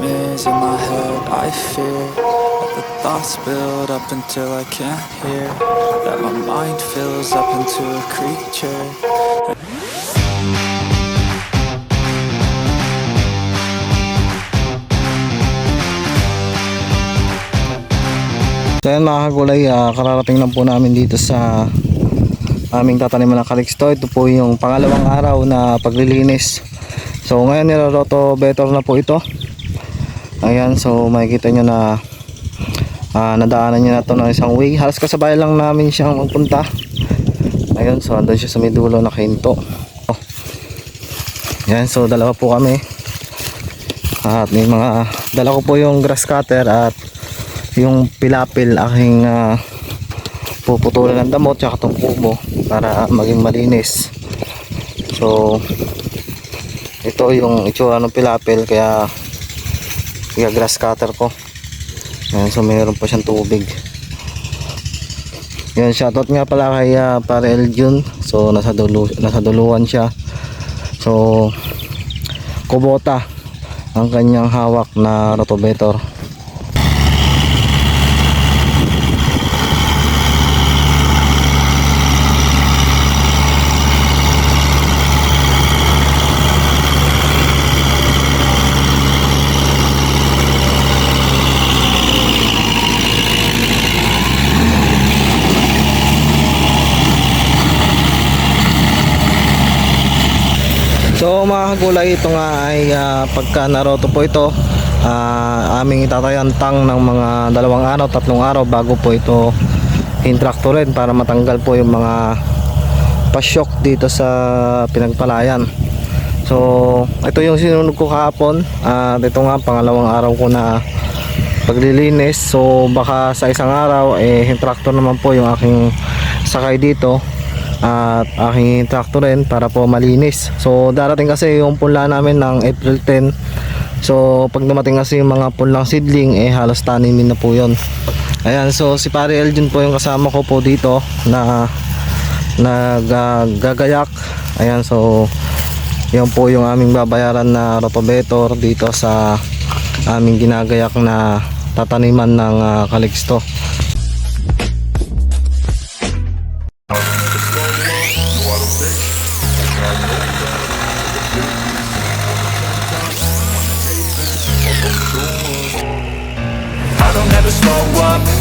nightmares in my head. I fear that the thoughts build up until I can't hear, that my mind fills up into a creature. So yan mga kagulay, kararating lang po namin dito sa aming tataniman ng Calixto. Ito po yung pangalawang araw na paglilinis. So ngayon nilaroto better na po ito. Ayan, so makikita nyo na nadaanan nyo na ito ng isang way. Halos kasabay lang namin siyang magpunta. Ayan, so andun siya sa may dulo na kahinto. Ayan, so dalawa po kami. At may mga dala ko po yung grass cutter at yung pilapil aking puputulan ng damot tsaka itong kubo para maging malinis. So ito yung itsura ng pilapil, kaya grass cutter ko. Ayan, so mayroon pa siyang tubig. Yan, shoutout nga pala kay Pare Eljun. So nasa duluan siya. So Kubota ang kanyang hawak na rotovator. So mga kagulay, ito nga ay pagka naroto po ito, aming itatayantang ng mga 2 araw, 3 araw bago po ito intraktorin para matanggal po yung mga pasyok dito sa pinagpalayan. So ito yung sinunod ko kahapon, at ito nga pangalawang araw ko na paglilinis. So baka sa isang araw intraktor naman po yung aking sakay dito at aking traktorin para po malinis. So darating kasi yung punla namin ng April 10. So pag dumating kasi yung mga punlang seedling, halos tanimin na po yun. Ayan, so si Pare Eljun po yung kasama ko po dito na nagagayak. Ayan, so yun po yung aming babayaran na rotovator dito sa aming ginagayak na tataniman ng Calixto.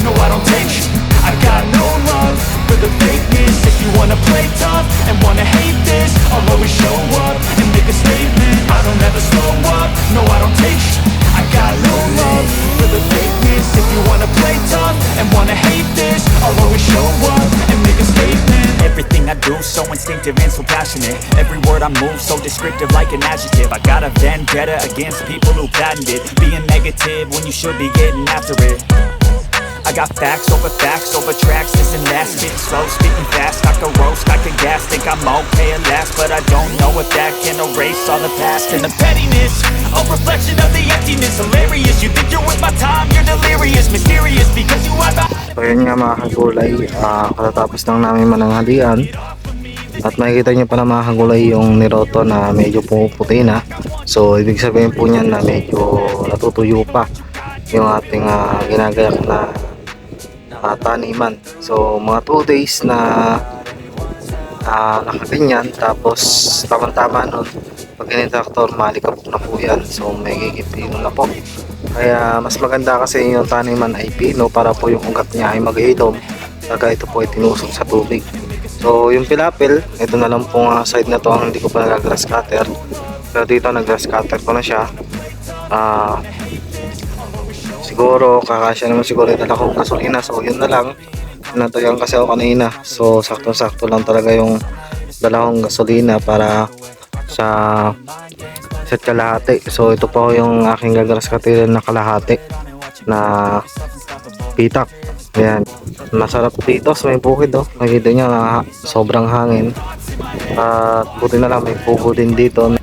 No, I don't take shit. I got no love for the fakeness. If you wanna play tough and wanna hate this, I'll always show up and make a statement. I don't ever slow up. No, I don't take shit. I got no love for the fakeness. If you wanna play tough and wanna hate this, I'll always show up and make a statement. Everything I do so instinctive and so passionate. Every word I move so descriptive like an adjective. I got a vendetta against people who patented being negative when you should be getting after it. I got facts over tracks, this and that. Spitting slow, spitting fast, I can roast, I can gas. Think I'm okay at last, but I don't know if that can erase all the past. And the pettiness, a reflection of the emptiness. Hilarious, you think you're with my time, you're delirious. Mysterious, because you have a... So yun nga mga kagulay, katatapos lang namin mananghalian. At makikita nyo pala mga kagulay yung niroto na medyo pumuputi na. So ibig sabihin po niyan na medyo natutuyo pa yung ating ginagayak na taniman. So mga 2 days na nakaganyan, tapos tama-tama nun pag in-traktor malikabok na po yan. So may gigipino na po, kaya mas maganda kasi yung taniman ay pino para po yung ugat niya ay mag-hilom pagka ito po ay tinusok sa tubig. So yung pilapil, ito na lang po nga side na to ang hindi ko pa nag-grass cutter, pero dito nag-grass cutter ko na siya. Siguro kakasya naman siguro yung dala kong gasolina, so yun na lang. Natayan kasi ako kanina, so sakto-sakto lang talaga yung dala kong gasolina para sa set kalahati. So ito po yung aking gagras katirin na kalahati na pitak. Ayan, masarap dito sa may bukid, nakikita nyo na sobrang hangin, at buti na lang may pugo din dito.